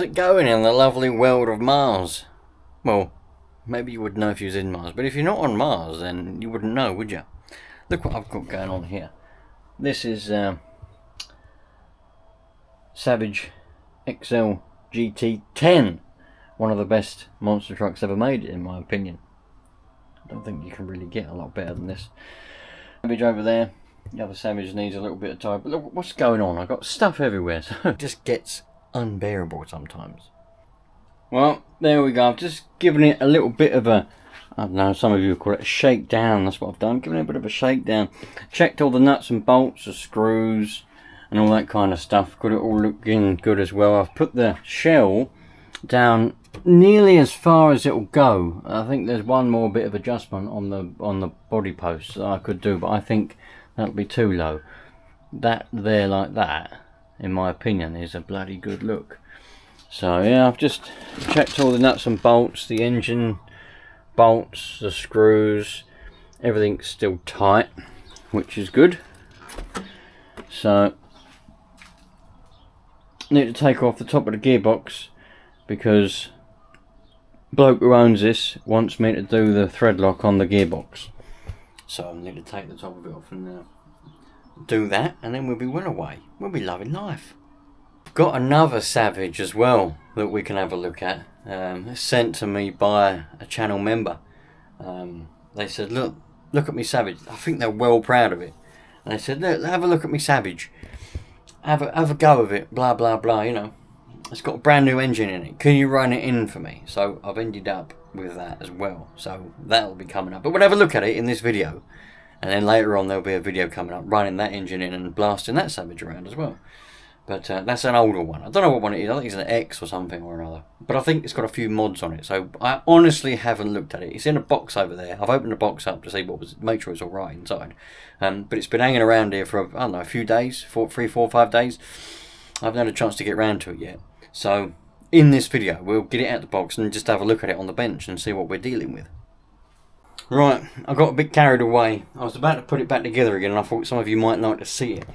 it going in the lovely world of Mars? Well, maybe you would know if you was in Mars, but if you're not on Mars, then you wouldn't know, would you? Look what I've got going on here. This is Savage XL GT10, one of the best monster trucks ever made, in my opinion. I don't think you can really get a lot better than this. Savage over there. The other Savage needs a little bit of time. But look what's going on. I've got stuff everywhere, so it just gets unbearable sometimes. Well, there we go. I've just given it a little bit of a, I don't know, some of you call it a shakedown. That's what I've done. Given it a bit of a shakedown. Checked all the nuts and bolts, the screws, and all that kind of stuff. Got it all looking good as well. I've put the shell down nearly as far as it'll go. I think there's one more bit of adjustment on the body posts that I could do, but I think that'll be too low. That there like that, in my opinion, is a bloody good look. So yeah, I've just checked all the nuts and bolts, the engine bolts, the screws, everything's still tight, which is good. So need to take off the top of the gearbox because bloke who owns this wants me to do the thread lock on the gearbox. So I need to take the top of it off and do that, and then we'll be well away. We'll be loving life. Got another Savage as well that we can have a look at. It's sent to me by a channel member. They said, look at me Savage. I think they're well proud of it. And they said, look, have a look at me Savage. Have a go of it, blah blah blah, you know. It's got a brand new engine in it. Can you run it in for me? So I've ended up with that as well. So that'll be coming up. But we'll have a look at it in this video. And then later on there'll be a video coming up running that engine in and blasting that Savage around as well. But that's an older one. I don't know what one it is. I think it's an X or something or another. But I think it's got a few mods on it. So I honestly haven't looked at it. It's in a box over there. I've opened the box up to see make sure it's all right inside. But it's been hanging around here for, I don't know, a few days. 3, 4, 5 days. I haven't had a chance to get round to it yet. So in this video, we'll get it out of the box and just have a look at it on the bench and see what we're dealing with. Right, I got a bit carried away. I was about to put it back together again and I thought some of you might like to see it.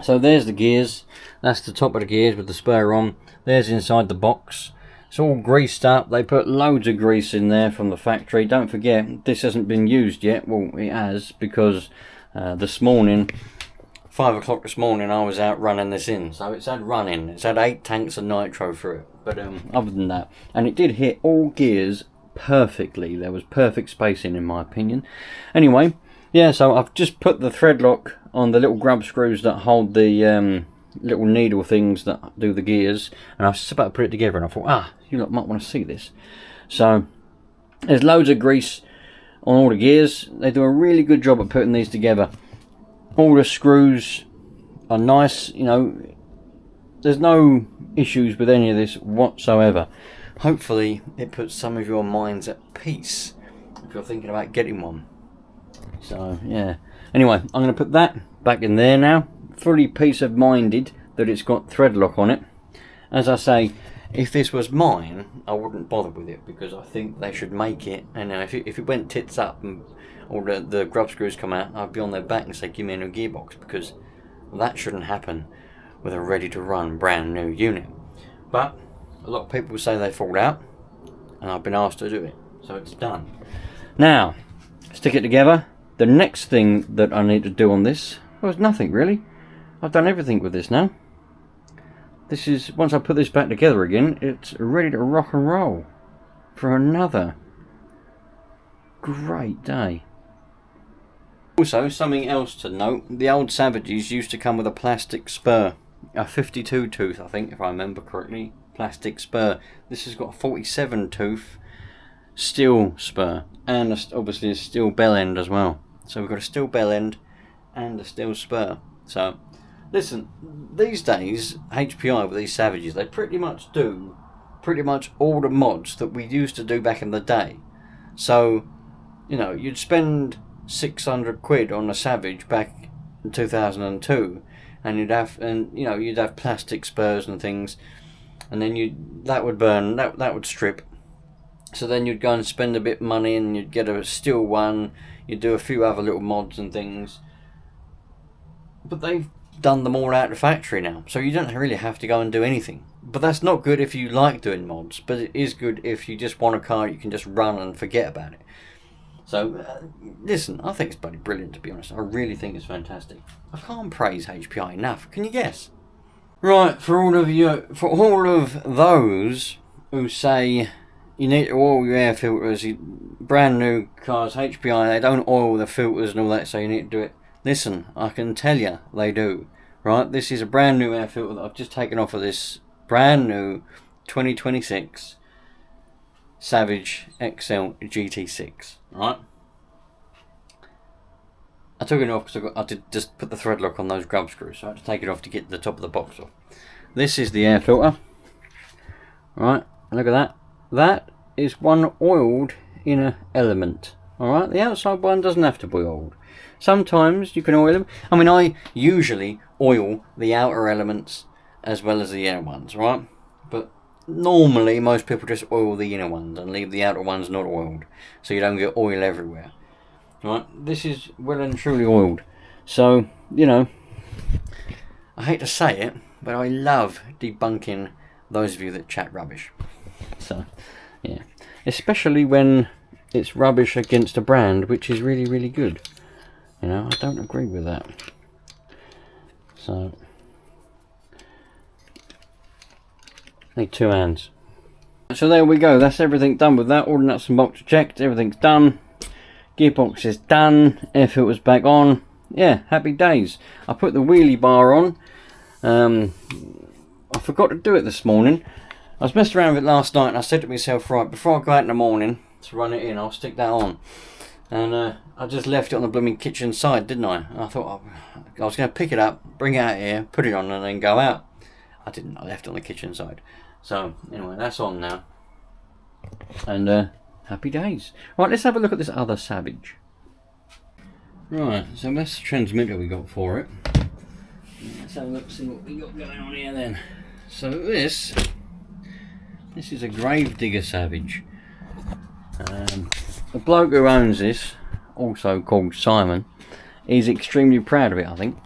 So there's the gears. That's the top of the gears with the spur on. There's inside the box. It's all greased up. They put loads of grease in there from the factory. Don't forget, this hasn't been used yet. Well, it has, because this morning, 5 o'clock this morning, I was out running this in. So it's had running. It's had 8 tanks of nitro through it. But other than that, and it did hit all gears perfectly. There was perfect spacing in my opinion. Anyway, yeah, so I've just put the thread lock on the little grub screws that hold the little needle things that do the gears, and I was just about to put it together and I thought, you lot might want to see this. So there's loads of grease on all the gears. They do a really good job at putting these together. All the screws are nice, you know, there's no issues with any of this whatsoever. Hopefully it puts some of your minds at peace if you're thinking about getting one. So yeah, anyway, I'm going to put that back in there now, fully peace of minded that it's got thread lock on it. As I say, if this was mine, I wouldn't bother with it because I think they should make it, and if it went tits up and all the grub screws come out, I'd be on their back and say give me a new gearbox, because that shouldn't happen with a ready to run brand new unit. But a lot of people say they fall out, and I've been asked to do it, so it's done. Now, stick it together. The next thing that I need to do on this, well, it's nothing really. I've done everything with this now. This is, once I put this back together again, it's ready to rock and roll for another great day. Also, something else to note, the old Savages used to come with a plastic spur. A 52 tooth, I think, if I remember correctly. Plastic spur. This has got a 47 tooth steel spur, and obviously a steel bell end as well. So we've got a steel bell end and a steel spur. So listen, these days HPI with these Savages, they pretty much do all the mods that we used to do back in the day. So, you know, you'd spend 600 quid on a Savage back in 2002, and you'd have plastic spurs and things, and then that would burn, that would strip. So then you'd go and spend a bit of money and you'd get a steel one, you'd do a few other little mods and things. But they've done them all out of the factory now, so you don't really have to go and do anything. But that's not good if you like doing mods, but it is good if you just want a car you can just run and forget about it. So, listen, I think it's bloody brilliant, to be honest. I really think it's fantastic. I can't praise HPI enough. Can you guess? Right, for all of those who say you need to oil your air filters, brand new cars, HPI, they don't oil the filters and all that, so you need to do it. Listen, I can tell you they do. Right, this is a brand new air filter that I've just taken off of this brand new 2026 Savage XL GT6. Right, I took it off because I did just put the thread lock on those grub screws, so I had to take it off to get the top of the box off. This is the air filter. Right, look at that. That is one oiled inner element. Alright, the outside one doesn't have to be oiled. Sometimes you can oil them. I mean, I usually oil the outer elements as well as the inner ones, right? But normally most people just oil the inner ones and leave the outer ones not oiled, so you don't get oil everywhere. Right, this is well and truly oiled. So, you know, I hate to say it, but I love debunking those of you that chat rubbish. So, yeah, especially when it's rubbish against a brand which is really, really good. You know, I don't agree with that. So, need two hands. So there we go. That's everything done with that. All the nuts and bolts are checked. Everything's done. Gearbox is done. Air filter's back on. Yeah, happy days. I put the wheelie bar on. I forgot to do it this morning. I was messing around with it last night and I said to myself, right, before I go out in the morning to run it in, I'll stick that on. And I just left it on the blooming kitchen side, didn't I? I thought I was going to pick it up, bring it out here, put it on and then go out. I didn't. I left it on the kitchen side. So, anyway, that's on now. And happy days. Right, let's have a look at this other Savage. Right, so that's the transmitter we got for it. Let's have a look, see what we got going on here then. So this is a Gravedigger Savage. The bloke who owns this, also called Simon, is extremely proud of it, I think.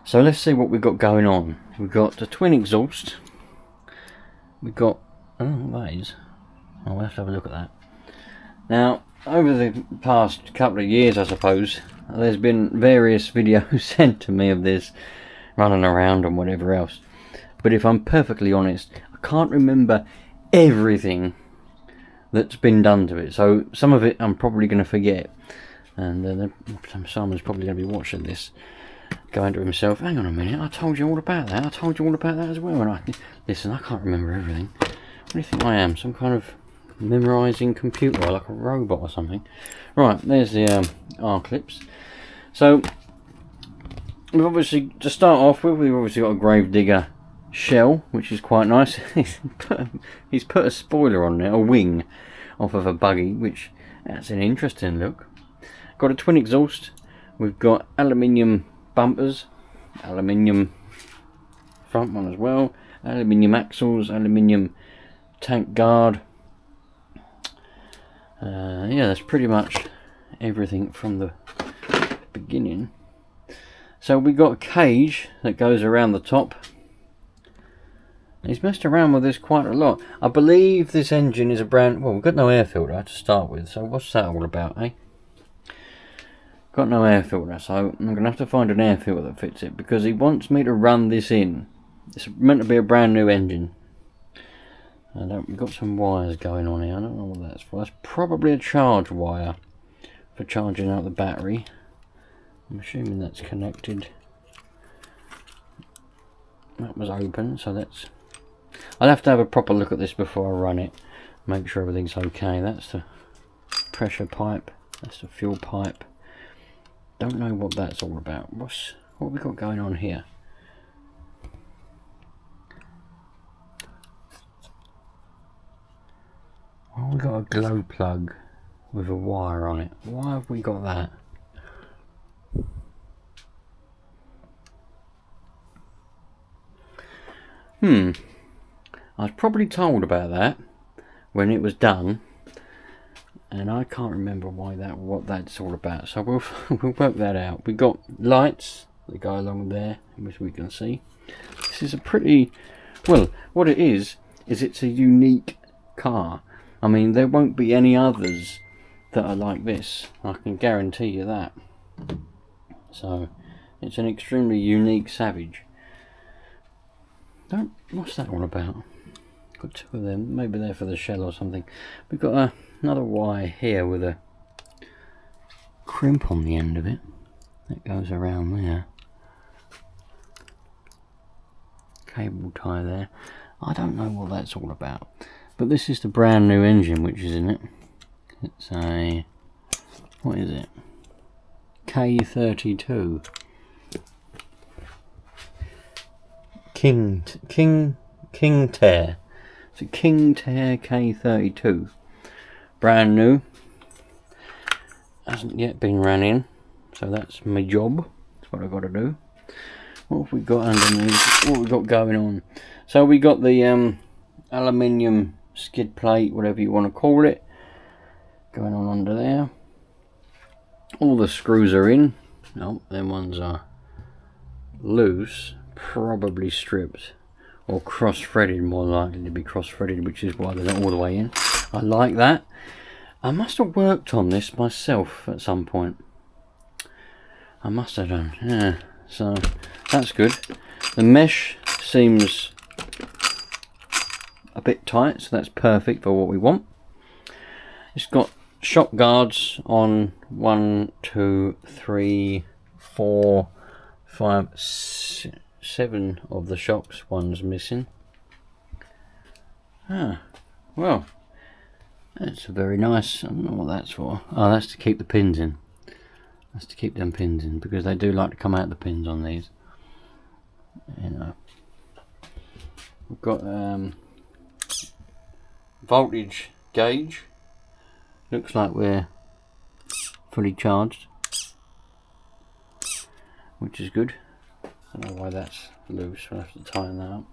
So let's see what we've got going on. We've got the twin exhaust. We've got, I don't know what that is. I'll have to have a look at that. Now, over the past couple of years, I suppose, there's been various videos sent to me of this running around and whatever else. But if I'm perfectly honest, I can't remember everything that's been done to it. So some of it I'm probably going to forget. And Simon's probably going to be watching this, going to himself, hang on a minute, I told you all about that. I told you all about that as well. And listen, I can't remember everything. What do you think I am? Some kind of memorising computer, or like a robot or something? Right, there's the R clips. So we've obviously, to start off with, we've obviously got a Gravedigger shell, which is quite nice. He's put a spoiler on there, a wing off of a buggy, which that's an interesting look. Got a twin exhaust. We've got aluminium bumpers, aluminium front one as well, aluminium axles, aluminium tank guard. Yeah, that's pretty much everything from the beginning. So we got a cage that goes around the top. He's messed around with this quite a lot. I believe this engine is a brand... Well, we've got no air filter to start with, so what's that all about, eh? Got no air filter, so I'm going to have to find an air filter that fits it, because he wants me to run this in. It's meant to be a brand new engine. We've got some wires going on here. I don't know what that's for. That's probably a charge wire for charging out the battery. I'm assuming that's connected. That was open, so that's... I'll have to have a proper look at this before I run it. Make sure everything's okay. That's the pressure pipe. That's the fuel pipe. Don't know what that's all about. What have we got going on here? Well, we've got a glow plug with a wire on it. Why have we got that? I was probably told about that when it was done, and I can't remember what that's all about. So we'll work that out. We've got lights that go along there, which we can see. This is a pretty Well, what it is it's a unique car. I mean, there won't be any others that are like this. I can guarantee you that. So, it's an extremely unique Savage. What's that all about? Got two of them. Maybe they're for the shell or something. We've got another wire here with a crimp on the end of it. That goes around there. Cable tie there. I don't know what that's all about. But this is the brand new engine which is in it. It's a... what is it? K32. King Tear. It's a King Tear K32. Brand new. Hasn't yet been ran in. So that's my job. That's what I've got to do. What have we got underneath? What have we got going on? So we got the aluminium skid plate, whatever you want to call it, going on under there. All the screws are in. No, them ones are loose, probably stripped or cross-threaded, more likely to be cross-threaded, which is why they're not all the way in. I like that. I must have worked on this myself at some point. I must have done, yeah. So that's good. The mesh seems a bit tight, so that's perfect for what we want. It's got shock guards on 1, 2, 3, 4, 5, 7 of the shocks. One's missing. Well, that's very nice. I don't know what that's for. Oh, that's to keep the pins in. That's to keep them pins in, because they do like to come out the pins on these. You know, we've got voltage gauge. Looks like we're fully charged, which is good. I don't know why that's loose. I'll have to tighten that up.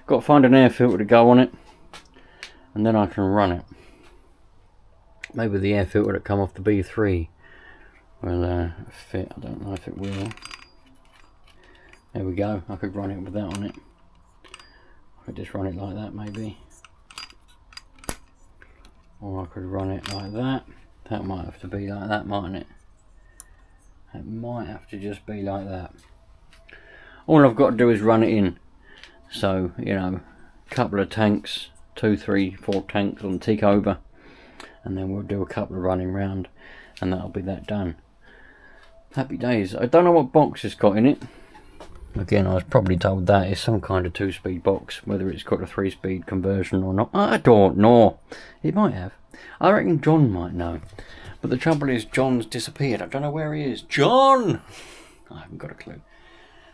Got to find an air filter to go on it, and then I can run it. Maybe the air filter that come off the B3 will fit. I don't know if it will. There we go. I could run it with that on it. I could just run it like that maybe. Or I could run it like that. That might have to be like that, mightn't it? It might have to just be like that. All I've got to do is run it in. So, you know, a couple of tanks, 2, 3, 4 tanks on tick over. And then we'll do a couple of running round. And that'll be that done. Happy days. I don't know what box it's got in it. Again, I was probably told that it's some kind of 2-speed box, whether it's got a 3-speed conversion or not. I don't know. It might have. I reckon John might know. But the trouble is, John's disappeared. I don't know where he is. John! I haven't got a clue.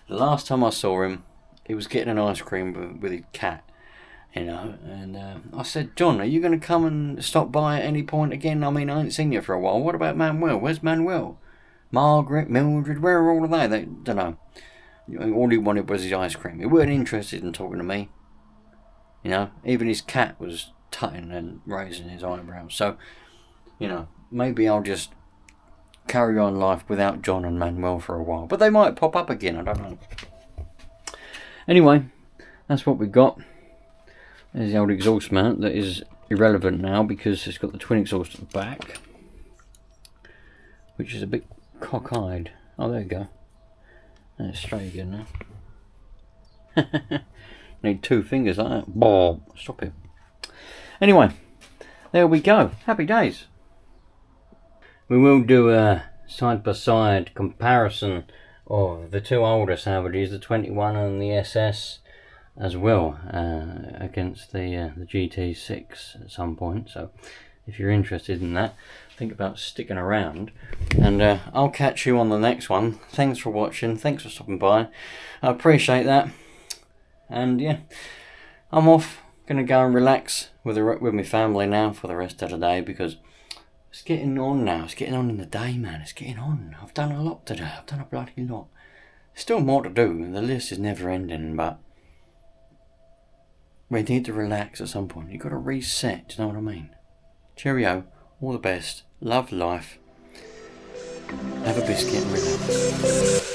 The last time I saw him, he was getting an ice cream with his cat. You know, and I said, John, are you going to come and stop by at any point again? I mean, I ain't seen you for a while. What about Manuel? Where's Manuel? Margaret, Mildred, where are all of they? They don't know. All he wanted was his ice cream. He weren't interested in talking to me. You know, even his cat was tutting and raising his eyebrows. So, you know, maybe I'll just carry on life without John and Manuel for a while. But they might pop up again, I don't know. Anyway, that's what we got. There's the old exhaust mount that is irrelevant now because it's got the twin exhaust at the back, which is a bit cockeyed. Oh, there you go. That's straight again now. Need 2 fingers like that. Bob, stop it. Anyway, there we go. Happy days. We will do a side-by-side comparison of the 2 older Savages, the 21 and the SS, as well, against the GT6 at some point. So if you're interested in that, think about sticking around, and I'll catch you on the next one. Thanks for watching, thanks for stopping by, I appreciate that. And yeah, I'm off, gonna go and relax with my family now for the rest of the day, because it's getting on now. It's getting on in the day, man. It's getting on. I've done a lot today. I've done a bloody lot. There's still more to do. The list is never ending, but we need to relax at some point. You've got to reset, do you know what I mean? Cheerio. All the best. Love life. Have a biscuit and relax.